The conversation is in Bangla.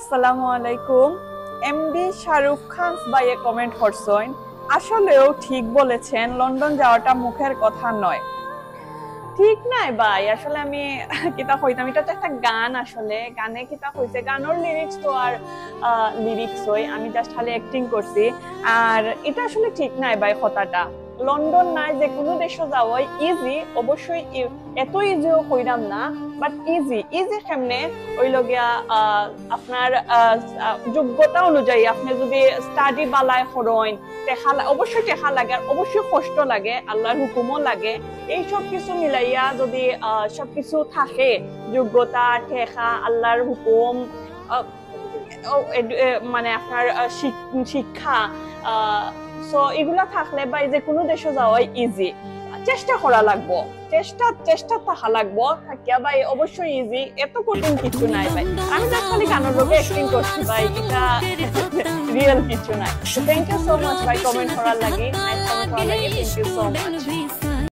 আসসালামু আলাইকুম। এমডি শাহরুখ খান ভাইয়ে কমেন্ট করছেন, আসলেও ঠিক বলেছেন, লন্ডন যাওয়াটা মুখের কথা নয়। ঠিক নাই ভাই, আসলে আমি কিতা কইতাম, এটা তো একটা গান, আসলে গানে কিতা কইছে, গানের লিরিক্স তো আর লিরিক্স হই, আমি জাস্ট খালি অ্যাক্টিং করছি। আর এটা আসলে ঠিক নাই ভাই কথাটা। লন্ডন নাই, যে কোনো দেশে যাওয়াই ইজি, অবশ্যই এত ইজিও কইরাম না, বাট ইজি ইজি কেমনে ওই লগিয়া আপনার যোগ্যতা অনুযায়ী আপনি যদি স্টাডি বালায় হরইন, অবশ্যই টেকা লাগে, আর অবশ্যই কষ্ট লাগে, আল্লাহর হুকুমও লাগে। এই সব কিছু মিলাইয়া যদি সবকিছু থাকে, যোগ্যতা, টেকা, আল্লাহর হুকুম, মানে আপনার শিক্ষা, সো এগুলা থাকলে বা যে কোনো দেশে যাওয়াই ইজি। চেষ্টা করা লাগবো, চেষ্টা থাকা লাগবো, থাকিয়া ভাই অবশ্যই ইজি, এত কঠিন কিছু নাই ভাই। আমি জাস্ট খালি গানের লোকে অ্যাক্টিং করছি ভাই, এটা রিয়েল কিছু নাই। থ্যাংক ইউ সো মাচ ভাই কমেন্ট করার লাগি, নাইস কমেন্ট করার লাগি, থ্যাংক ইউ সো মাচ।